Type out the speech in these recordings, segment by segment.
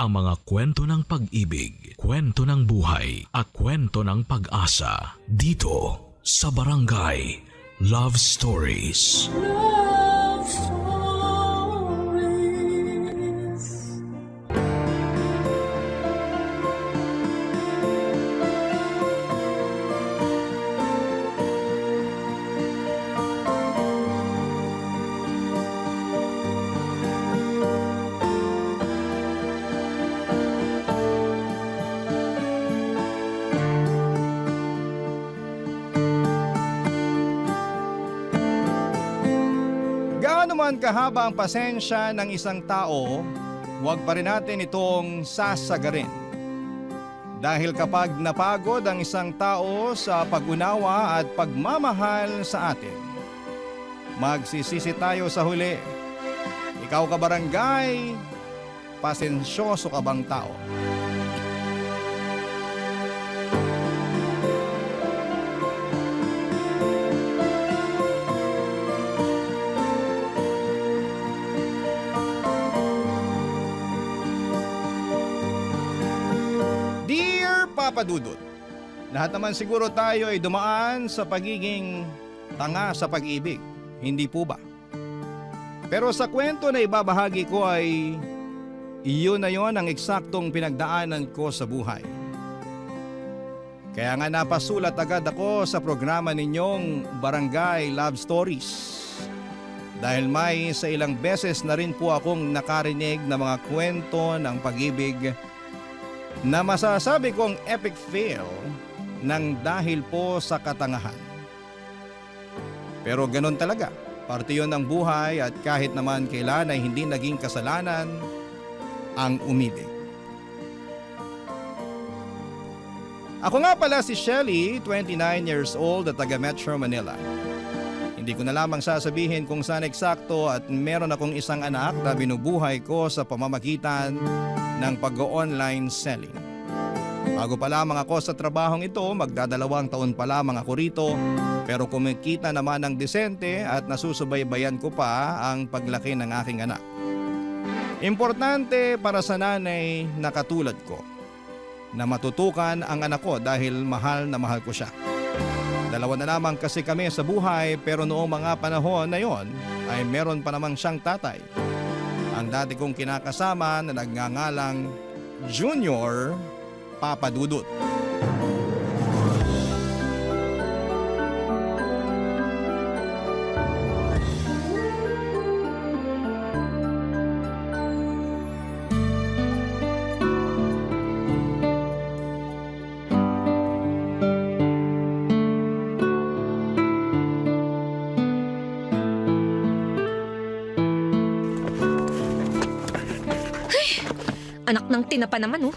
ang mga kwento ng pag-ibig, kwento ng buhay at kwento ng pag-asa dito sa Barangay Love Stories. Love Stories. Gaano man kahaba ang pasensya ng isang tao, huwag pa rin natin itong sasagarin. Dahil kapag napagod ang isang tao sa pag-unawa at pagmamahal sa atin, magsisisi tayo sa huli. Ikaw ka barangay, pasensyoso ka bang tao? Dear Papa Dudut, lahat naman siguro tayo ay dumaan sa pagiging tanga sa pag-ibig, hindi po ba? Pero sa kwento na ibabahagi ko ay iyon na yon ang eksaktong pinagdaanan ko sa buhay. Kaya nga napasulat agad ako sa programa ninyong Barangay Love Stories. Dahil may sa ilang beses na rin po akong nakarinig na mga kwento ng pag-ibig na masasabi kong epic fail ng dahil po sa katangahan. Pero ganun talaga, parte yun ng buhay at kahit naman kailan ay hindi naging kasalanan ang umibig. Ako nga pala si Shelly, 29 years old at taga Metro Manila. Hindi ko na lamang sasabihin kung saan eksakto at meron akong isang anak na binubuhay ko sa pamamagitan ng pag-online selling. Bago pa lamang ako sa trabahong ito, magdadalawang taon pa lamang ako rito, pero kumikita naman ng disente at nasusubaybayan ko pa ang paglaki ng aking anak. Importante para sa nanay na katulad ko na matutukan ang anak ko dahil mahal na mahal ko siya. Dalawa na lamang kasi kami sa buhay pero noong mga panahon na yon ay meron pa namang siyang tatay. Ang dati kong kinakasama na nagngangalang Junior Papa Dudut. Anak ng tinapa naman, oh.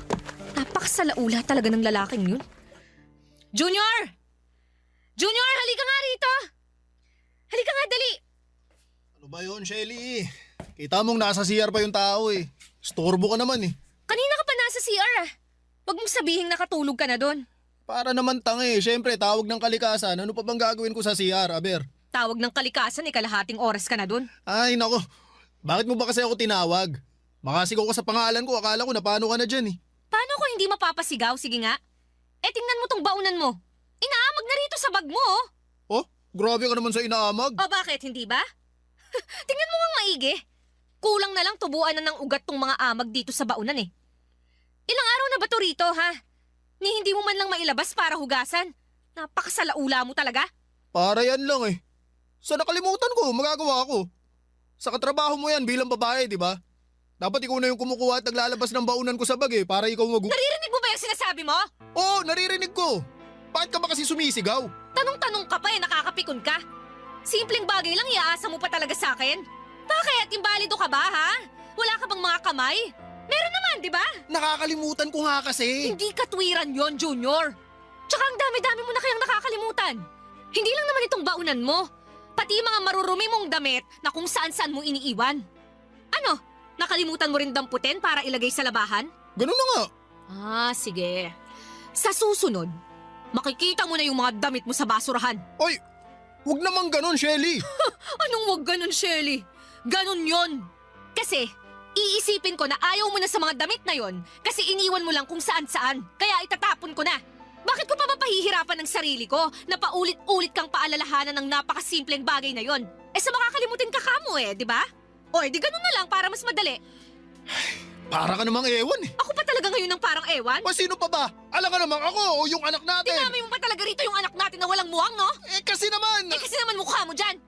Napakasalaula talaga ng lalaking yun. Junior! Junior, halika nga rito! Halika nga, dali! Ano ba yun, Shelly? Kita mong nasa CR pa yung tao eh. Storbo ka naman eh. Kanina ka pa nasa CR, ah. Huwag mong sabihing nakatulog ka na doon. Para naman tanga eh. Siyempre, tawag ng kalikasan. Ano pa bang gagawin ko sa CR, Aber? Tawag ng kalikasan, kalahating oras ka na doon. Ay, nako. Bakit mo ba kasi ako tinawag? Makasigaw ka sa pangalan ko. Akala ko na paano ka na dyan eh. Paano ko hindi mapapasigaw? Sige nga. Tingnan mo tong baunan mo. Inaamag na rito sa bag mo, oh. Oh, grabe ka naman sa inaamag. O bakit, hindi ba? Tingnan mo ngang maigi. Kulang na lang tubuan na ng ugat tong mga amag dito sa baunan eh. Ilang araw na ba to rito, ha? Ni hindi mo man lang mailabas para hugasan. Napakasalaula mo talaga. Para yan lang eh. Sa nakalimutan ko, magagawa ko. Sa katrabaho mo yan bilang babae, di ba? Dapat ikaw na yung kumukuha at naglalabas ng baunan ko sa bag eh, para ikaw Naririnig mo ba yung sinasabi mo? Oo, naririnig ko. Bakit ka ba kasi sumisigaw? Tanong-tanong ka pa nakakapikon ka. Simpleng bagay lang iaasa mo pa talaga sa akin. Bakit? Imbalido ka ba, ha? Wala ka bang mga kamay? Meron naman, di ba? Nakakalimutan ko nga kasi. Hindi katwiran yon, Junior. Tsaka ang dami-dami mo na kayang nakakalimutan. Hindi lang naman itong baunan mo. Pati mga marurumi mong damit na kung saan-saan mo iniiwan. Ano? Nakalimutan mo rin damputin para ilagay sa labahan? Ganun na nga. Sige. Sa susunod, makikita mo na yung mga damit mo sa basurahan. Oy, wag naman ganun, Shelly. Anong wag ganun, Shelly? Ganun yon. Kasi, Iisipin ko na ayaw mo na sa mga damit na yon kasi iniwan mo lang kung saan-saan. Kaya itatapon ko na. Bakit ko pa mapahihirapan ng sarili ko na paulit-ulit kang paalalahanan ng napakasimpleng bagay na yon? Sa makakalimutin ka kamo di ba? O di ganun na lang para mas madali. Para ka namang ewan eh. Ako pa talaga ngayon ng parang ewan? O sino pa ba? Alam ka namang ako o yung anak natin. Dinami mo pa talaga rito yung anak natin na walang muwang, no? Kasi naman. Kasi naman mukha mo dyan.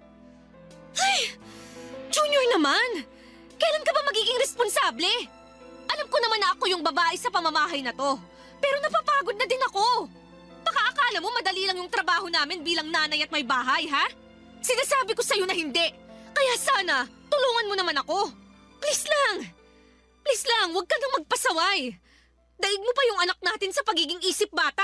Ay, Junior naman. Kailan ka ba magiging responsable? Alam ko naman na ako yung babae sa pamamahay na to. Pero napapagod na din ako. Baka akala mo madali lang yung trabaho namin bilang nanay at may bahay, ha? Sinasabi ko sa'yo na hindi. Kaya sana, tulungan mo naman ako. Please lang. Please lang, huwag ka nang magpasaway. Daig mo pa yung anak natin sa pagiging isip bata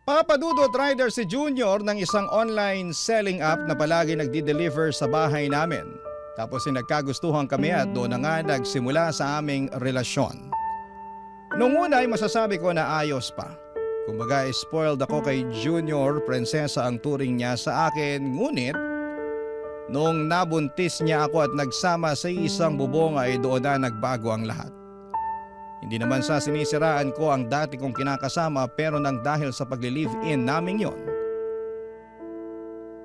Papadudot rider si Junior ng isang online selling app na palagi nagdi-deliver sa bahay namin. Tapos nagkagustuhan kami at doon na nga nagsimula sa aming relasyon. Noong una ay masasabi ko na ayos pa. Kumbaga spoiled ako kay Junior, prinsesa ang turing niya sa akin. Ngunit noong nabuntis niya ako at nagsama sa isang bubong ay doon na nagbago ang lahat. Hindi naman sa sinisiraan ko ang dati kong kinakasama pero nang dahil sa pagli-live-in naming yon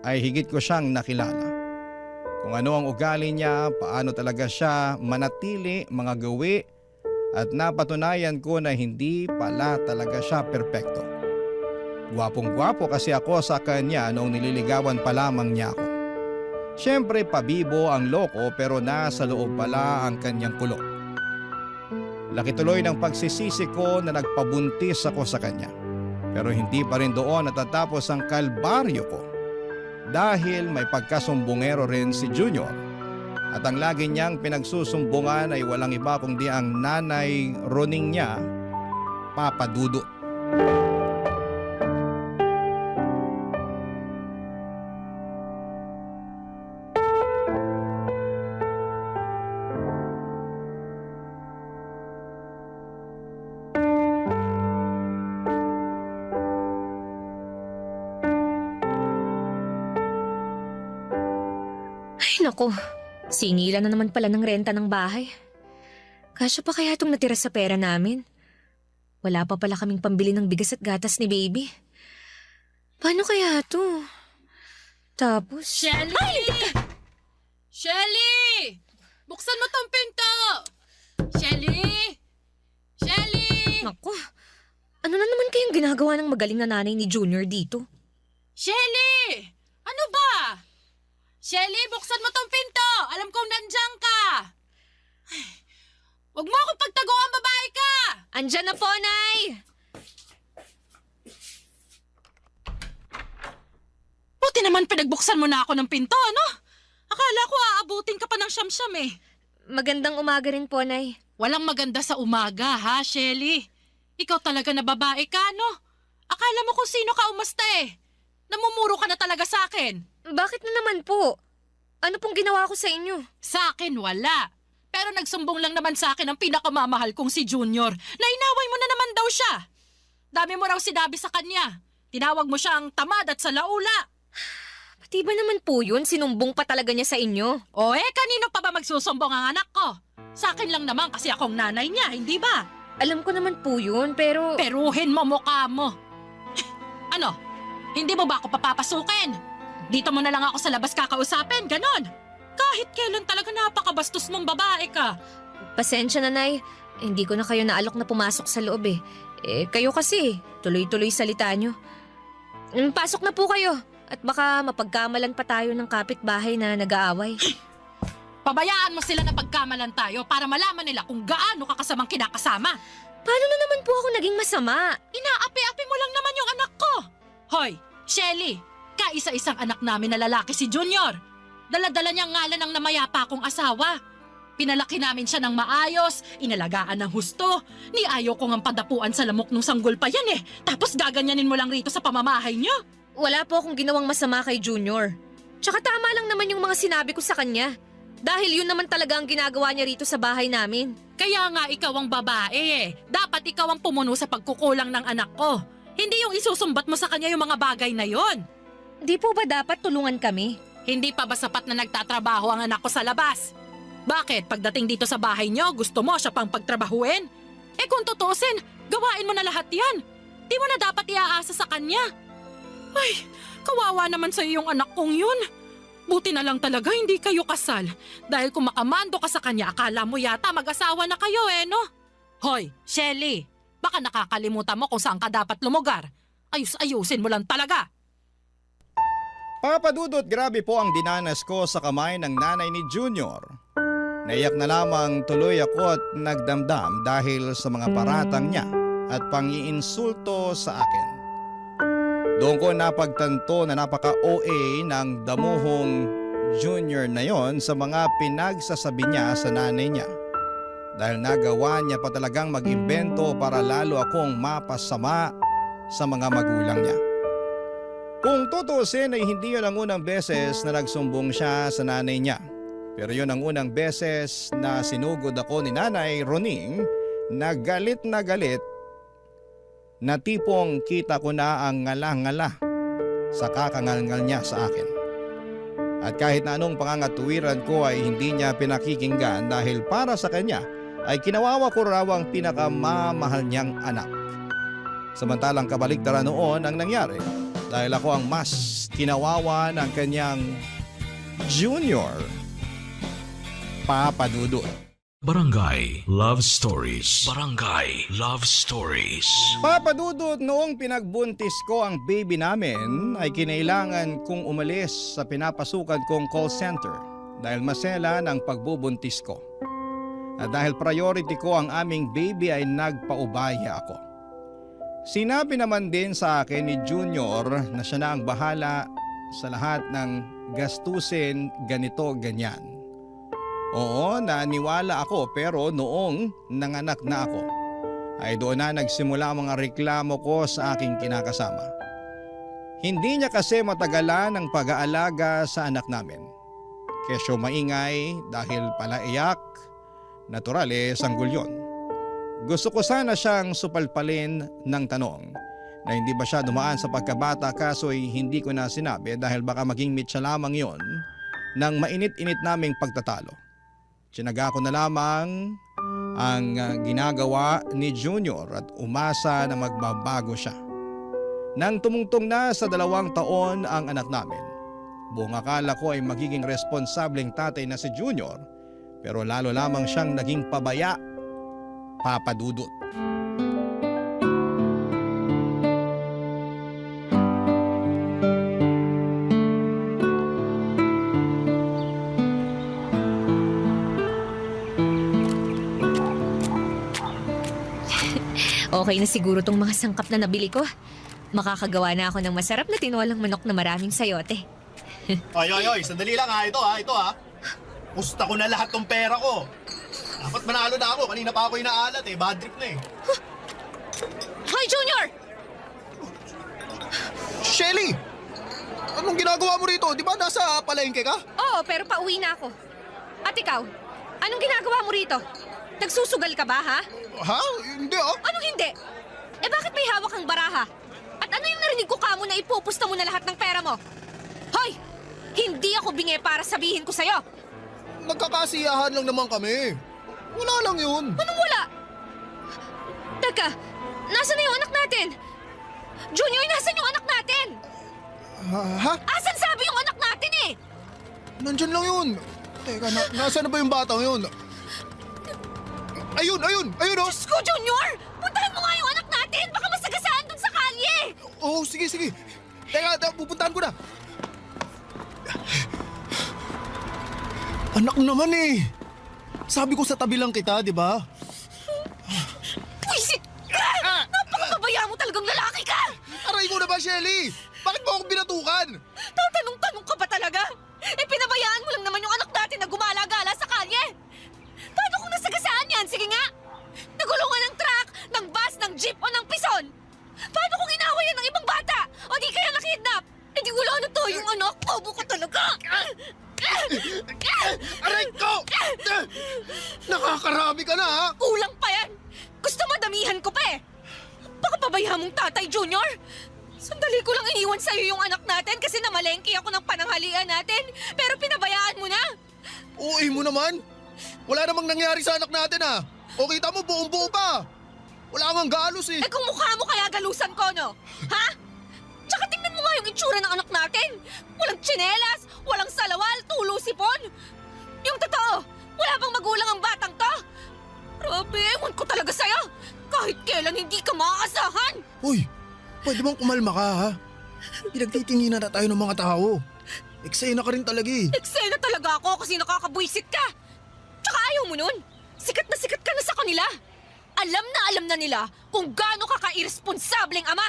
ay higit ko siyang nakilala. Kung ano ang ugali niya, paano talaga siya manatili, mga gawi at napatunayan ko na hindi pala talaga siya perpekto. Gwapong-gwapo kasi ako sa kanya noong nililigawan pa lamang niya ako. Siyempre pabibo ang loko pero nasa loob pala ang kanyang kulo. Laki tuloy ng pagsisisi ko na nagpabuntis ako sa kanya. Pero hindi pa rin doon natatapos ang kalbaryo ko. Dahil may pagkasumbongero rin si Junior. At ang lagi niyang pinagsusumbungan ay walang iba kundi ang nanay Roning niya, Papa Dudut. Nako, singilan na naman pala ng renta ng bahay. Kasya pa kaya itong natira sa pera namin? Wala pa pala kaming pambili ng bigas at gatas ni baby. Paano kaya to? Tapos… Shelly! Shelly! Buksan mo tong pinto! Shelly! Shelly! Nako, ano na naman kayang ginagawa ng magaling na nanay ni Junior dito? Shelly! Ano ba? Shelly, buksan mo tong pinto! Alam kong nandiyan ka! Ay, huwag mo akong pagtaguan, babae ka! Andyan na po, Nay! Buti naman pinagbuksan mo na ako ng pinto, ano? Akala ko aabutin ka pa ng siyam-siyam eh. Magandang umaga rin po, Nay. Walang maganda sa umaga, ha, Shelly? Ikaw talaga na babae ka, no? Akala mo kung sino ka umasta eh. Namumuro ka na talaga sa akin. Bakit na naman po? Ano pong ginawa ko sa inyo? Sa akin, wala. Pero nagsumbong lang naman sa akin ang pinakamamahal kong si Junior na inaway mo na naman daw siya. Dami mo raw sinabi sa kanya. Tinawag mo siyang tamad at salaula. Pati ba naman po yun? Sinumbong pa talaga niya sa inyo? O kanino pa ba magsusumbong ang anak ko? Sa akin lang naman kasi akong nanay niya, hindi ba? Alam ko naman po yun, pero… Peruhin mo mukha mo. Ano? Hindi mo ba ako papapasukin? Dito mo na lang ako sa labas kakausapin, ganon. Kahit kailan talaga napakabastos mong babae ka. Pasensya na, Nay. Hindi ko na kayo naalok na pumasok sa loob eh. Kayo kasi, tuloy-tuloy salita nyo. Pasok na po kayo. At baka mapagkamalan pa tayo ng kapitbahay na nag-aaway. Pabayaan mo sila na pagkamalan tayo para malaman nila kung gaano ka kasamang kinakasama. Paano na naman po ako naging masama? Inaapi-api mo lang naman yung anak ko. Hoy, Shelly, kaisa-isang anak namin na lalaki si Junior. Dala-dala niyang ngalan ng namayapa kong asawa. Pinalaki namin siya ng maayos, inalagaan ng husto. Ni ayaw ko ngang padapuan sa lamok nung sanggol pa yan eh. Tapos gaganyanin mo lang rito sa pamamahay niyo. Wala po akong ginawang masama kay Junior. Tsaka tama lang naman yung mga sinabi ko sa kanya. Dahil yun naman talaga ang ginagawa niya rito sa bahay namin. Kaya nga ikaw ang babae eh. Dapat ikaw ang pumuno sa pagkukulang ng anak ko. Hindi yung isusumbat mo sa kanya yung mga bagay na yon. Di po ba dapat tulungan kami? Hindi pa ba sapat na nagtatrabaho ang anak ko sa labas? Bakit pagdating dito sa bahay niyo, gusto mo siya pang pagtrabahuin? Eh kung tutusin, gawain mo na lahat yan. Di mo na dapat iaasa sa kanya. Ay, kawawa naman sa'yo yung anak kong yun. Buti na lang talaga hindi kayo kasal. Dahil kung makamando ka sa kanya, akala mo yata mag-asawa na kayo no? Hoy, Shelly, baka nakakalimutan mo kung saan ka dapat lumugar. Ayus-ayusin mo lang talaga. Papa Dudut, grabe po ang dinanas ko sa kamay ng nanay ni Junior. Naiyak na lamang tuloy ako at nagdamdam dahil sa mga paratang niya at pang-iinsulto sa akin. Doon ko napagtanto na napaka-OA ng damuhong Junior na yon sa mga pinagsasabi niya sa nanay niya. Dahil nagawa niya pa talagang mag-imbento para lalo akong mapasama sa mga magulang niya. Kung tutusin ay hindi yun ang unang beses na nagsumbong siya sa nanay niya. Pero yun ang unang beses na sinugod ako ni Nanay Roning na galit na tipong kita ko na ang ngala-ngala sa kakangalngal niya sa akin. At kahit na anong pangangatuwiran ko ay hindi niya pinakikinggan dahil para sa kanya ay kinawawa ko raw ang pinakamamahal niyang anak. Samantalang kabaliktaran noon ang nangyari dahil ako ang mas kinawawa ng kanyang Junior. Papa Dudut. Barangay Love Stories. Barangay Love Stories. Papa Dudut, noong pinagbuntis ko ang baby namin ay kinailangan kong umalis sa pinapasukan kong call center dahil masela ng pagbubuntis ko. At dahil priority ko ang aming baby ay nagpaubaya ako. Sinabi naman din sa akin ni Junior na siya na ang bahala sa lahat ng gastusin ganito ganyan. Oo, naniwala ako pero noong nanganak na ako ay doon na nagsimula ang mga reklamo ko sa aking kinakasama. Hindi niya kasi matagalan ang pag-aalaga sa anak namin. Kesyo maingay dahil palaiyak, natural sanggol yun. Gusto ko sana siyang supalpalin ng tanong na hindi ba siya dumaan sa pagkabata kaso'y hindi ko na sinabi dahil baka maging mitsa lamang yon ng mainit-init naming pagtatalo. Tsinaga ko na lamang ang ginagawa ni Junior at umasa na magbabago siya. Nang tumungtong na sa 2 taon ang anak namin, buong akala ko ay magiging responsableng tatay na si Junior pero lalo lamang siyang naging pabaya, Papa Dudut. Okay na siguro tong mga sangkap na nabili ko. Makakagawa na ako ng masarap na tinolang manok na maraming sayote. Ay, sandali lang ito ha. Pusta ko na lahat ng pera ko. Dapat manalo na ako, kanina pa ako inaalat bad trip na Hoy, Junior! Shelly! Anong ginagawa mo rito? Di ba nasa palengke ka? Oo, pero pauwi na ako. At ikaw, anong ginagawa mo rito? Nagsusugal ka ba, ha? Ha? Hindi Anong hindi? Eh bakit may hawak kang baraha? At ano yung narinig ko kamo na ipupusta mo na lahat ng pera mo? Hoy! Hindi ako bingi para sabihin ko sa'yo! Nagkakasiyahan lang naman kami. Wala lang yun. Anong wala? Teka, nasa na yung anak natin? Junior, nasan yung anak natin? Ha? Asan sabi yung anak natin Nandyan lang yun. Teka, nasaan na ba yung batang yun? Ayun Diyos ko, Junior! Puntahan mo nga yung anak natin! Baka masagasaan dun sa kalye! Oo, sige. Teka, pupuntahan ko na. Anak naman Sabi ko sa tabi lang kita, di ba? Pwisit ka! Napakababaya mo talagang lalaki ka! Aray ko na ba, Shelly? Bakit mo ako binatukan? Tatanong-tanong ka pa talaga? Eh pinabayaan mo lang naman yung anak natin na gumala-gala sa kalye! Paano kung nasagasaan yan? Sige nga! Nagulungan ng truck, ng bus, ng jeep o ng pison! Paano kung inaway yan ng ibang bata? O di kaya nakidnap? Eh di wala na to yung anak! Bobo ka talaga! Aray ko! Nakakarami ka na, ha? Kulang pa yan! Gusto madamihan ko pa Baka pabayaan mong tatay, Junior! Sandali ko lang iniwan sa'yo yung anak natin kasi namalengke ako ng pananghalian natin. Pero pinabayaan mo na! Uy mo naman! Wala namang nangyari sa anak natin ah. O kita mo buong buo pa. Wala kang galos eh. Eh kung mukha mo kaya galusan ko, no? Ha? Tsaka tingnan mo nga yung itsura ng anak natin. Walang tsinelas, walang salawal, tulo sipon. Yung totoo, wala bang magulang ang batang to? Grabe, ewan ko talaga sa'yo. Kahit kailan hindi ka maaasahan. Hoy, pwede bang kumalma ka ha? Pinagtitinginan na tayo ng mga tao. Eksena ka rin talaga eh. Eksena talaga ako kasi nakakabwisit ka. Tsaka ayaw mo nun. Sikat ka na sa kanila. Alam na nila kung gaano ka ka-irresponsableng ama.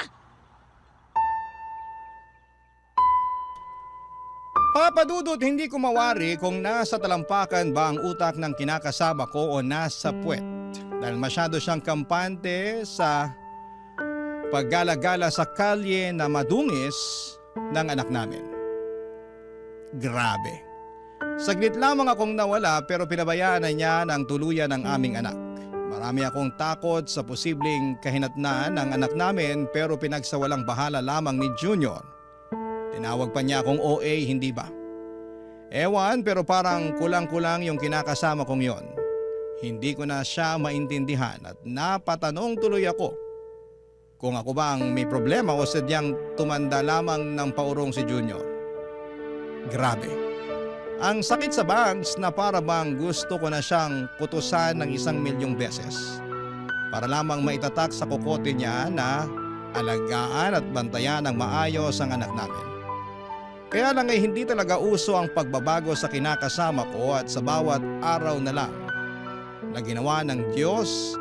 Papadudot, hindi ko mawari kung nasa talampakan ba ang utak ng kinakasama ko o nasa puwet. Dahil masyado siyang kampante sa paggala-gala sa kalye na madungis ng anak namin. Grabe. Saglit lamang akong nawala pero pinabayaan na niya ng tuluyan ng aming anak. Marami akong takot sa posibleng kahinatnan ng anak namin pero pinagsawalang bahala lamang ni Junior. Tinawag pa niya akong OA, hindi ba? Ewan, pero parang kulang-kulang yung kinakasama kong yon. Hindi ko na siya maintindihan at napatanong tuloy ako kung ako bang may problema o sadyang tumanda lamang ng paurong si Junior. Grabe. Ang sakit sa bangs na para bang gusto ko na siyang kutusan ng 1,000,000 beses para lamang maitatak sa kokote niya na alagaan at bantayan ng maayos ang anak namin. Kaya lang ay hindi talaga uso ang pagbabago sa kinakasama ko at sa bawat araw na lang na ginawa ng Diyos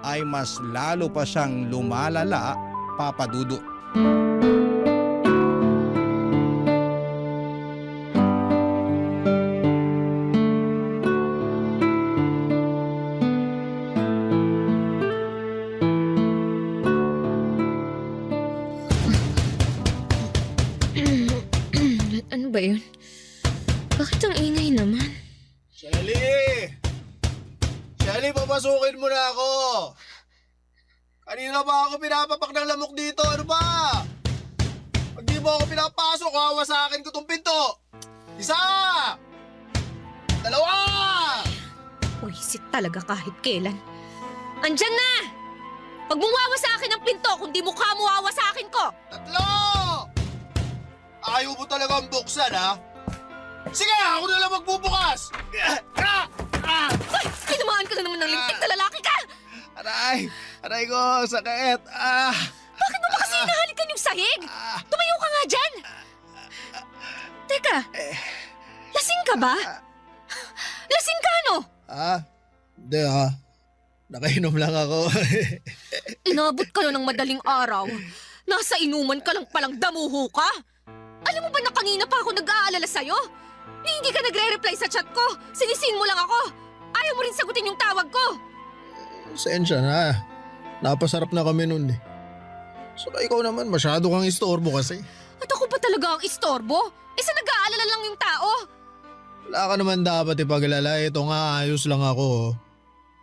ay mas lalo pa siyang lumalala, Papa Dudut. Ano ba yun? Bakit ang ingay naman? Shelly! Shelly, papasukin mo na ako! Kanina pa ako pinapapak ng lamok dito, ano ba? Pag di mo ako pinapasok, hawa sa akin ko tong pinto! Isa! Dalawa! Puwisit talaga kahit kailan. Andyan na! Pag muwawa sa akin ang pinto, kung di mukha muwawa sa akin ko! Tatlo! Ayaw mo talagang buksan, ha? Sige, ako na lang magbubukas! Ay! Tinamaan ka na naman ng lintik na lalaki ka! Aray! Aray ko, sakit! Bakit mo ba kasi hinahalikan yung sahig? Tumayo ka nga dyan! Teka, lasing ka ba? Lasing ka, no? Hindi nakainom lang ako. Inabot ka na ng madaling araw. Nasa inuman ka lang palang damuho ka. Alam mo ba na kanina pa ako nag-aalala sa'yo? Hindi ka nagre-reply sa chat ko. Sinisin mo lang ako. Ayaw mo rin sagutin yung tawag ko. Sensya na. Napasarap na kami nun eh. Saka ikaw naman, masyado kang istorbo kasi. At ako ba talaga ang istorbo? Isa nag-aalala lang yung tao. Wala ka naman dapat ipaglala. Ito nga, ayos lang ako.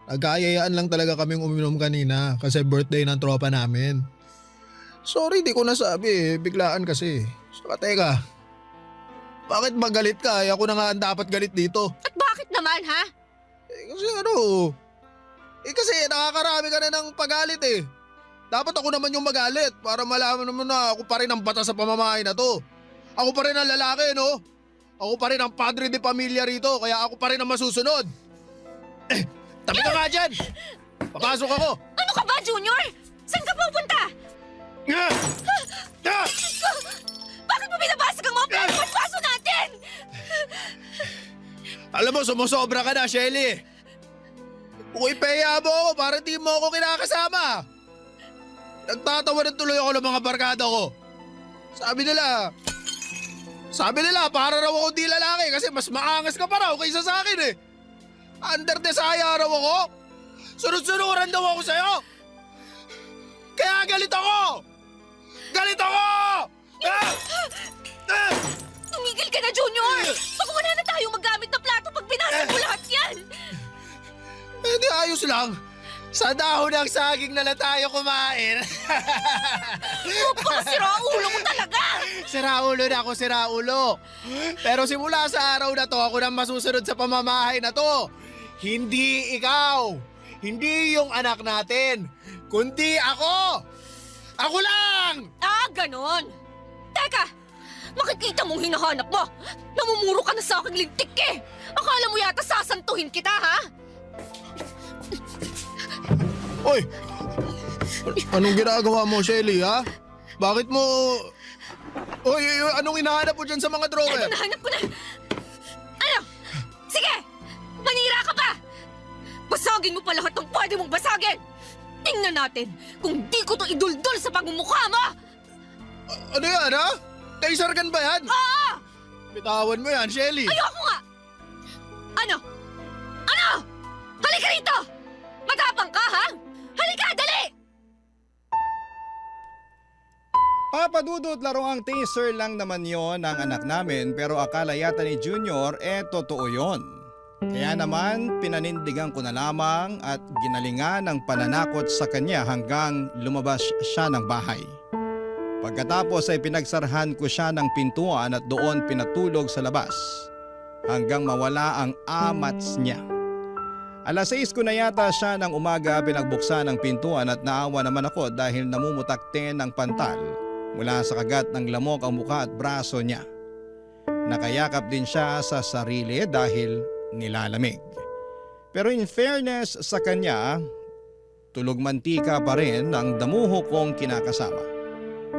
Nagkaayayaan lang talaga kaming uminom kanina kasi birthday ng tropa namin. Sorry, di ko nasabi eh. Biglaan kasi. Saka teka, bakit ba galit ka? Ako na nga ang dapat galit dito. At bakit naman, ha? Kasi nakakarami ka na ng pagalit eh. Dapat ako naman yung magalit para malaman naman na ako pa rin ang bata sa pamamahay na to. Ako pa rin ang lalaki, no? Ako pa rin ang padre de pamilya rito, kaya ako pa rin ang masusunod. Tabi ka nga dyan! Papasok ako! Ano ka ba, Junior? Saan ka pupunta? Bakit mo binabasag ang mga pinagpaso natin? Alam mo, sumusobra ka na, Shelly. Uy-peya mo ako para di mo ako kinakasama. Nagtatawa na tuloy ako ng mga barkada ko. Sabi nila, para raw ako di lalaki kasi mas maangas ka pa raw kaysa sa akin eh. Under desire raw ako. Sunod-sunuran daw ako sa'yo. Kaya galit ako! Galit ako! Tumigil ka na, Junior! Pag wala na tayo magamit na plato pag binasag mo lahat yan! Di ayos lang. Sa dahon ng saging na lang tayo kumain. Baka siraulo mo talaga! Siraulo na ako, siraulo. Pero simula sa araw na to, ako na masusunod sa pamamahay na to. Hindi ikaw! Hindi yung anak natin! Kundi ako! Ako lang! Ah, ganon! Teka! Makikita mong hinahanap mo! Namumuro ka na sa aking lintik eh! Akala mo yata sasantuhin kita, ha? Oy! Anong ginagawa mo, Shelly, ha? Bakit mo... Oy, anong hinahanap mo dyan sa mga drawer? Eto, nahanap ko na! Ano? Sige! Manira ka pa! Basagin mo pa lahat ng pwede mong basagin! Tingnan natin kung di ko to iduldul sa pagmumukha mo! Ano yan, ha? Taser gun ba yan? Oo! Bitawan mo yan, Shelly. Ayoko nga! Ano? Ano? Halika rito! Matapang ka, ha? Halika, dali! Papa Dudut, laruang taser lang naman yon ng anak namin pero akala yata ni Junior totoo yon. Kaya naman pinanindigan ko na lamang at ginalingan ng pananakot sa kanya hanggang lumabas siya ng bahay. Pagkatapos ay pinagsarhan ko siya ng pintuan at doon pinatulog sa labas hanggang mawala ang amats niya. Alas 6 ko na yata siya ng umaga pinagbuksan ng pintuan at naawa naman ako dahil namumutakte ng pantal mula sa kagat ng lamok ang muka at braso niya. Nakayakap din siya sa sarili dahil nilalamig. Pero in fairness sa kanya, tulog mantika pa rin ang damuho kong kinakasama.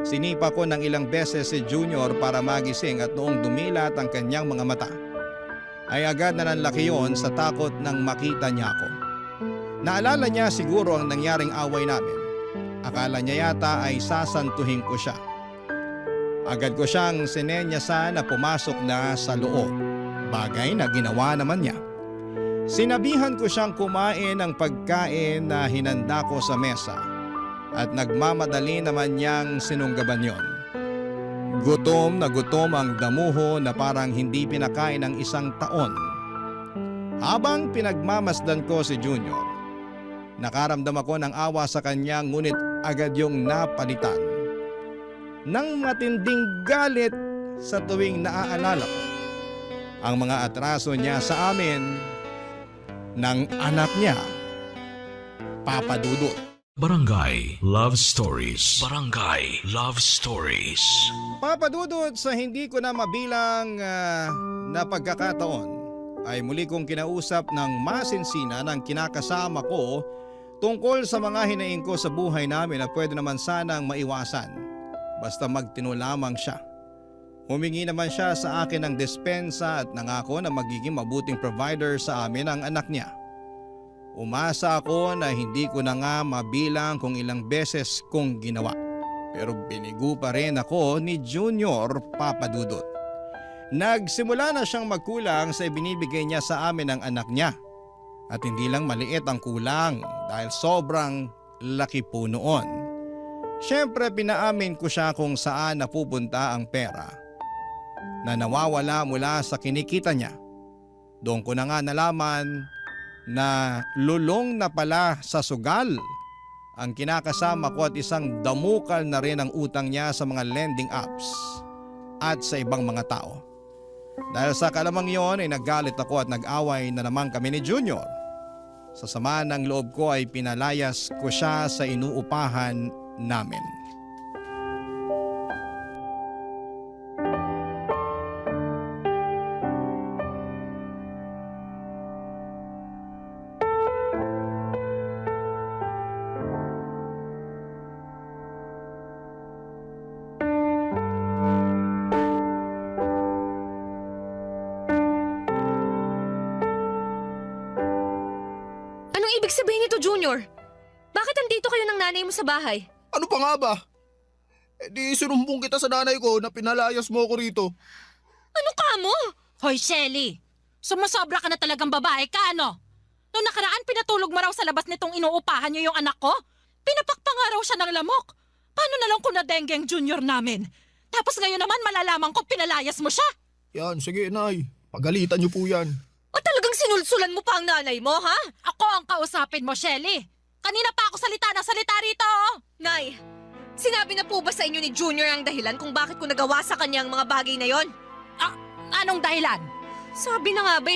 Sinipa ko ng ilang beses si Junior para magising at noong dumilat ang kanyang mga mata, ay agad na nanlaki yon sa takot nang makita niya ako. Naalala niya siguro ang nangyaring away namin. Akala niya yata ay sasantuhin ko siya. Agad ko siyang sinenyasan na pumasok na sa loob, bagay na ginawa naman niya. Sinabihan ko siyang kumain ng pagkain na hinanda ko sa mesa at nagmamadali naman niyang sinunggaban yon. Gutom na gutom ang damuho na parang hindi pinakain ng 1 taon. Habang pinagmamasdan ko si Junior, nakaramdam ako ng awa sa kanya ngunit agad yung napalitan ng matinding galit sa tuwing naaalala ko ang mga atraso niya sa amin ng anak niya, Papa Dudut. Barangay Love Stories. Barangay Love Stories. Papa Dudut, sa hindi ko na mabilang na pagkakataon ay muli kong kinausap ng masinsina ng kinakasama ko tungkol sa mga hinaing ko sa buhay namin na pwede naman sanang maiwasan basta magtino lamang siya. Humingi naman siya sa akin ng despensa at nangako na magiging mabuting provider sa amin ang anak niya. Umasa ako na hindi ko na nga mabilang kung ilang beses kong ginawa. Pero binigo pa rin ako ni Junior, Papa Dudut. Nagsimula na siyang magkulang sa ibinibigay niya sa amin ng anak niya. At hindi lang maliit ang kulang dahil sobrang laki po noon. Siyempre pinaamin ko siya kung saan napupunta ang pera na nawawala mula sa kinikita niya. Doon ko na nga nalaman na lulong na pala sa sugal ang kinakasama ko at isang damukal na rin ang utang niya sa mga lending apps at sa ibang mga tao. Dahil sa kalamang yon ay naggalit ako at nag-away na naman kami ni Junior. Sa sama ng loob ko ay pinalayas ko siya sa inuupahan namin. Anong ibig sabihin nito, Junior? Bakit andito kayo ng nanay mo sa bahay? Ano pa nga ba? Di sinumbong kita sa nanay ko na pinalayas mo ko rito. Ano ka mo? Hoy, Shelly! Sumusobra ka na talagang babae ka, ano? Noong nakaraan, pinatulog mo raw sa labas nitong inuupahan niyo yung anak ko? Pinapakpa nga raw siya ng lamok. Paano na lang kung na-dengue ang junior namin? Tapos ngayon naman malalaman ko pinalayas mo siya. Yan, sige nay. Pagalitan niyo po yan. O talagang sinulsulan mo pa ang nanay mo, ha? Ako ang kausapin mo, Shelly. Kanina pa ako salita ng salita rito. Nay, sinabi na po ba sa inyo ni Junior ang dahilan kung bakit ko nagawa sa kanya ang mga bagay na yon? Anong dahilan? Sabi na nga ba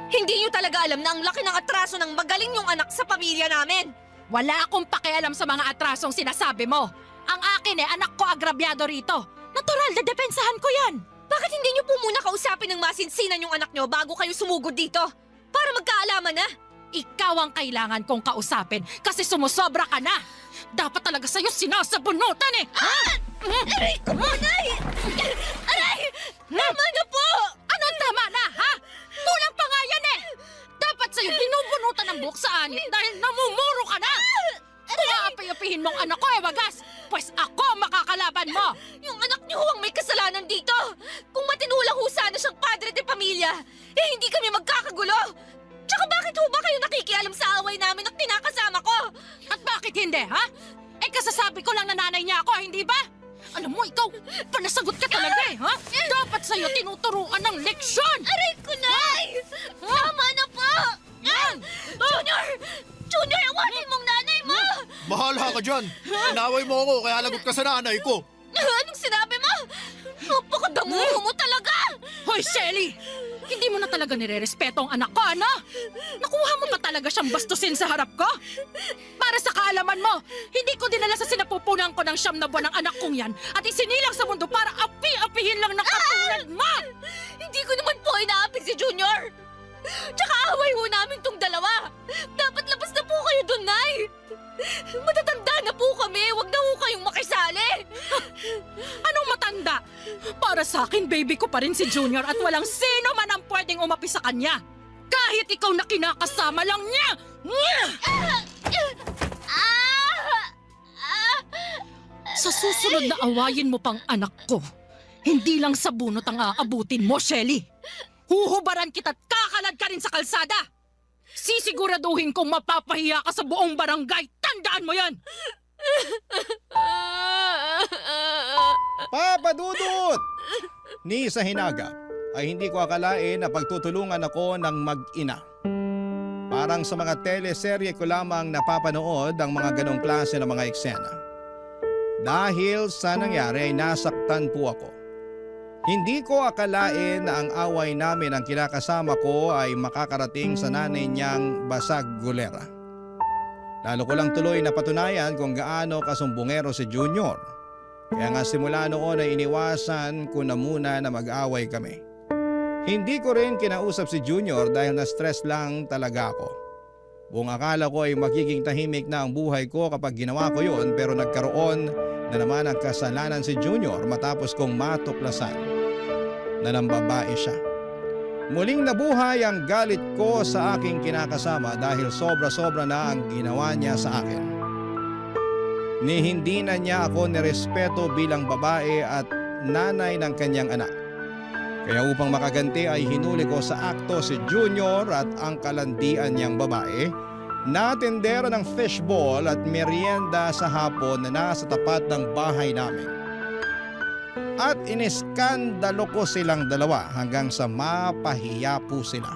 Hindi niyo talaga alam na ang laki ng atraso ng magaling yung anak sa pamilya namin. Wala akong pakialam sa mga atrasong sinasabi mo. Ang akin anak ko agrabyado rito. Natural na depensahan ko yan. Bakit hindi niyo po muna kausapin ng masinsinan yung anak niyo bago kayo sumugod dito? Para magkaalaman na. Ikaw ang kailangan kong kausapin kasi sumusobra ka na. Dapat talaga sa'yo sinasabunutan eh. Aray ko po, Nay! Aray! Tama na po! Anong tama na, ha? Kulang pa nga yan eh. Dapat sa'yo binubunutan ng buhok sa anit dahil namumuro ka na. Kung aapi-apihin mong anak ko wagas, pues ako makakalaban mo. Yung anak niyo ang may kasalanan dito. Kung matinulang ho sana siyang padre de pamilya, hindi kami magkakagulo. Tsaka bakit ho ba kayo nakikialam sa away namin at tinakasama ko? At bakit hindi, ha? Kasasabi ko lang na nanay niya ako, hindi ba? Alam mo, ikaw, panasagot ka talaga eh, ha? Dapat sa'yo tinuturuan ng leksyon! Aray ko, Nay! Tama na po! Yan! Junior! Junior, awatin mong nanay mo! Bahala ka dyan. Inaway mo ako kaya lagot ka sa nanay ko. Anong sinabi mo? Napakadamuho mo talaga! Hoy, Shelly! Hindi mo na talaga nire-respeto ang anak ko, ano? Nakuha mo pa talaga siyang bastusin sa harap ko? Para sa kaalaman mo, hindi ko dinala sa sinapupunan ko ng 9 na buwan ng anak kong yan at isinilang sa mundo para api-apihin lang ng katulad mo! Hindi ko naman po inaapi si Junior! Tsaka away ho namin tong dalawa! Dapat labas na po kayo dun, Nay! Matatanda na po kami! Huwag na ho kayong makisali! Anong matanda? Para sa akin, baby ko pa rin si Junior at walang sino man ang pwedeng umapi sa kanya. Kahit ikaw na kinakasama lang niya! Sa susunod na awayin mo pang anak ko, hindi lang sa bunot ang aabutin mo, Shelly. Huhubaran kita't kakalad ka rin sa kalsada. Sisiguraduhin kong mapapahiya ka sa buong barangay. Tandaan mo yan! Papa Dudut! Ni sa hinagap ay hindi ko akalain na pagtutulungan ako ng mag-ina. Parang sa mga teleserye ko lamang napapanood ang mga ganong klase ng mga eksena. Dahil sa nangyari ay nasaktan po ako. Hindi ko akalain na ang away namin ang kinakasama ko ay makakarating sa nanay niyang basag gulera. Lalo ko lang tuloy na patunayan kung gaano kasumbungero si Junior. Kaya nga simula noon ay iniwasan ko na muna na mag-away kami. Hindi ko rin kinausap si Junior dahil na-stress lang talaga ako. Buong akala ko ay magiging tahimik na ang buhay ko kapag ginawa ko yun, pero nagkaroon na naman ang kasalanan si Junior matapos kong matuklasan na nambabae siya. Muling nabuhay ang galit ko sa aking kinakasama dahil sobra-sobra na ang ginawa niya sa akin. Ni hindi na niya ako nirespeto bilang babae at nanay ng kanyang anak. Kaya upang makaganti ay hinuli ko sa akto si Junior at ang kalandian niyang babae na tindera ng fishball at merienda sa hapon na nasa tapat ng bahay namin. At iniskandalo ko silang dalawa hanggang sa mapahiya po sila.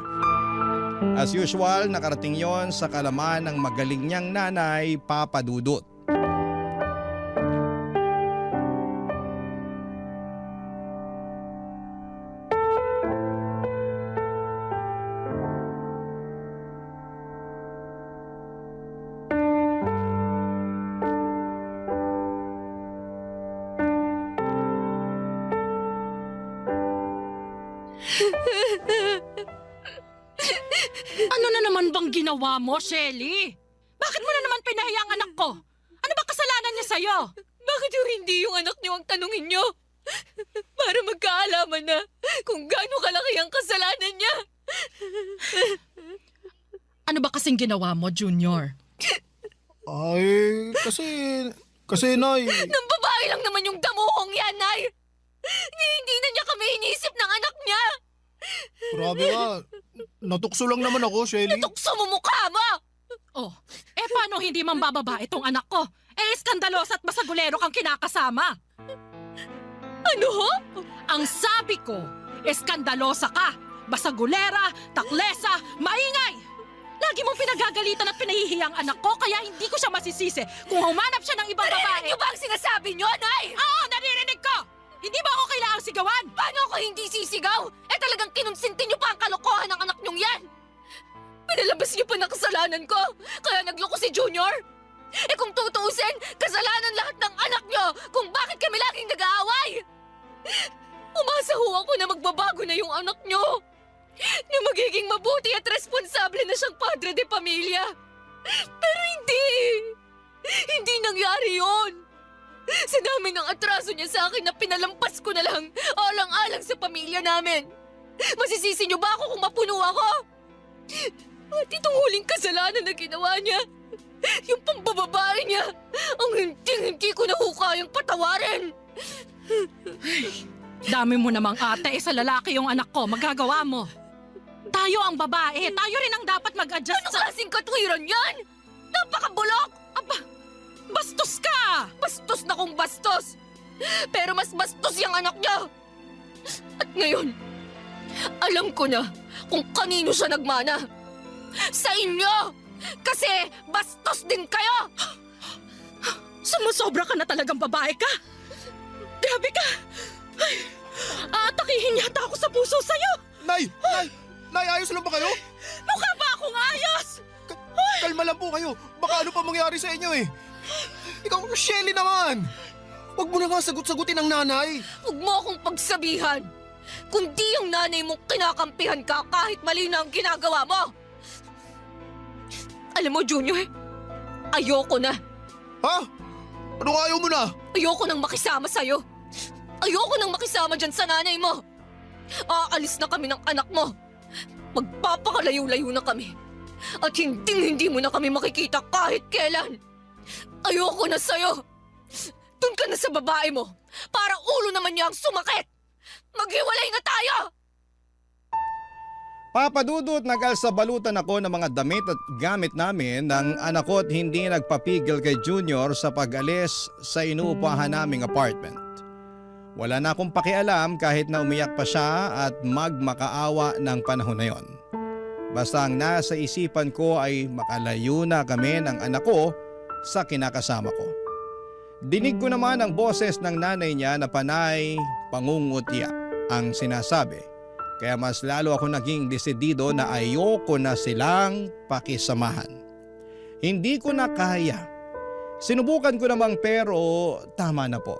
As usual, nakarating yon sa kalaman ng magaling niyang nanay, Papa Dudut. Ano na naman bang ginawa mo, Shelly? Bakit mo na naman pinahiya ang anak ko? Ano ba kasalanan niya sa'yo? Bakit yung hindi yung anak niyo ang tanungin niyo? Para magkaalaman na kung gaano kalaki ang kasalanan niya. Ano ba kasing ginawa mo, Junior? Ay, kasi Nay, Nang babae lang naman yung damuhong yan, Nay. Hindi na niya kami inisip ng anak niya. grabe ka. Natukso lang naman ako, Shelly. Tukso mo mukha mo! Oh, paano hindi man bababa itong anak ko? Skandalosa at basagulero kang kinakasama. Ano ho? Ang sabi ko, skandalosa ka, basagulera, taklesa, maingay! Lagi mong pinagagalitan at pinahihiya ang anak ko kaya hindi ko siya masisisi kung humanap siya ng ibang Narinig babae. niyo ba ang sinasabi niyo, Nay? Oo, naririnig ko! Hindi ba ako kailangang sigawan? Paano ako hindi sisigaw? Talagang kinonsinti niyo pa ang kalokohan ng anak niyong yan! Pinalabas niyo pa na kasalanan ko, kaya nagloko si Junior. Eh kung tutuusin, kasalanan lahat ng anak niyo kung bakit kami laging nag-aaway. Umasa ho ako na magbabago na yung anak niyo. Na magiging mabuti at responsable na siyang padre de pamilya. Pero hindi. Hindi nangyari yon. Sa dami ng atraso niya sa akin na pinalampas ko na lang alang-alang sa pamilya namin. Masisisi niyo ba ako kung mapuno ako? At itong huling kasalanan na ginawa niya, yung pambababae niya, ang hindi ko na ho kayang patawarin. Dami mo namang ate, sa lalaki yung anak ko, magagawa mo. Tayo ang babae, tayo rin ang dapat mag-adjust Ano sa... klaseng katwiran yan? Napakabulok! Aba, bastos ka! Bastos na kung bastos! Pero mas bastos yung anak niya! At ngayon, alam ko na kung kanino siya nagmana. Sa inyo! Kasi bastos din kayo! Sumusobra ka na talagang babae ka! Grabe ka! Ay, aatakihin yata ako sa puso sa'yo! Nay! Nay, ayos lang ba kayo? Mukha ba akong ayos? Kalma lang po kayo. Baka ano pa mangyari sa inyo eh. Ikaw, Shelly naman. Huwag mo na nga sagot-sagutin ang nanay. Huwag mo akong pagsabihan! Kundi yung nanay mong kinakampihan ka kahit mali na ang ginagawa mo! Alam mo, Junior, ayoko na. Ha? Ano ka ayaw mo na? Ayoko nang makisama sa'yo. Ayoko nang makisama dyan sa nanay mo. Aalis na kami ng anak mo. Magpapakalayo-layo na kami. At hindi mo na kami makikita kahit kailan. Ayoko na sa'yo. Doon ka na sa babae mo para ulo naman niya ang sumakit. Maghiwalay na tayo! Papadudot, nag-alsabalutan ako ng mga damit at gamit namin ng anak ko at hindi nagpapigil kay Junior sa pag-alis sa inuupahan naming apartment. Wala na akong pakialam kahit na umiyak pa siya at magmakaawa ng panahon na yon. Basta ang nasa isipan ko ay makalayo na kami ng anak ko sa kinakasama ko. Dinig ko naman ang boses ng nanay niya na panay pangungutya ang sinasabi. Kaya mas lalo ako naging desidido na ayoko na silang pakisamahan. Hindi ko na kaya. Sinubukan ko namang pero tama na po.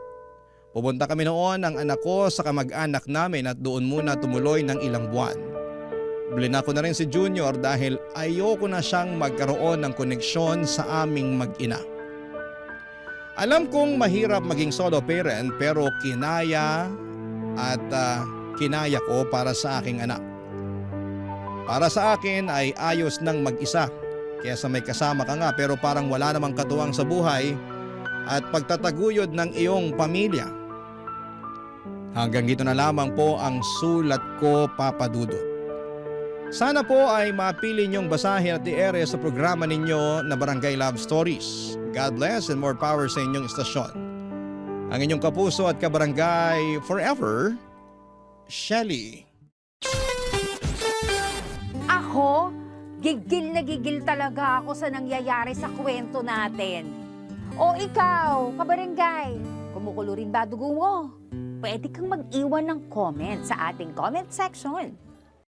Pupunta kami noon ng anak ko sa kamag-anak namin at doon muna tumuloy ng ilang buwan. Blina ko na rin si Junior dahil ayoko na siyang magkaroon ng koneksyon sa aming mag-ina. Alam kong mahirap maging solo parent pero kinaya at kinaya ko para sa aking anak. Para sa akin ay ayos nang mag-isa kaysa may kasama ka nga pero parang wala namang katuwang sa buhay at pagtataguyod ng iyong pamilya. Hanggang dito na lamang po ang sulat ko, Papa Dudut. Sana po ay mapili niyong basahin at i-ere sa programa ninyo na Barangay Love Stories. God bless and more power sa inyong istasyon. Ang inyong kapuso at kabarangay forever, Shelly. Ako, gigil na gigil talaga ako sa nangyayari sa kwento natin. O ikaw, kabarangay, kumukulo rin ba dugo mo? Pwede kang mag-iwan ng comment sa ating comment section.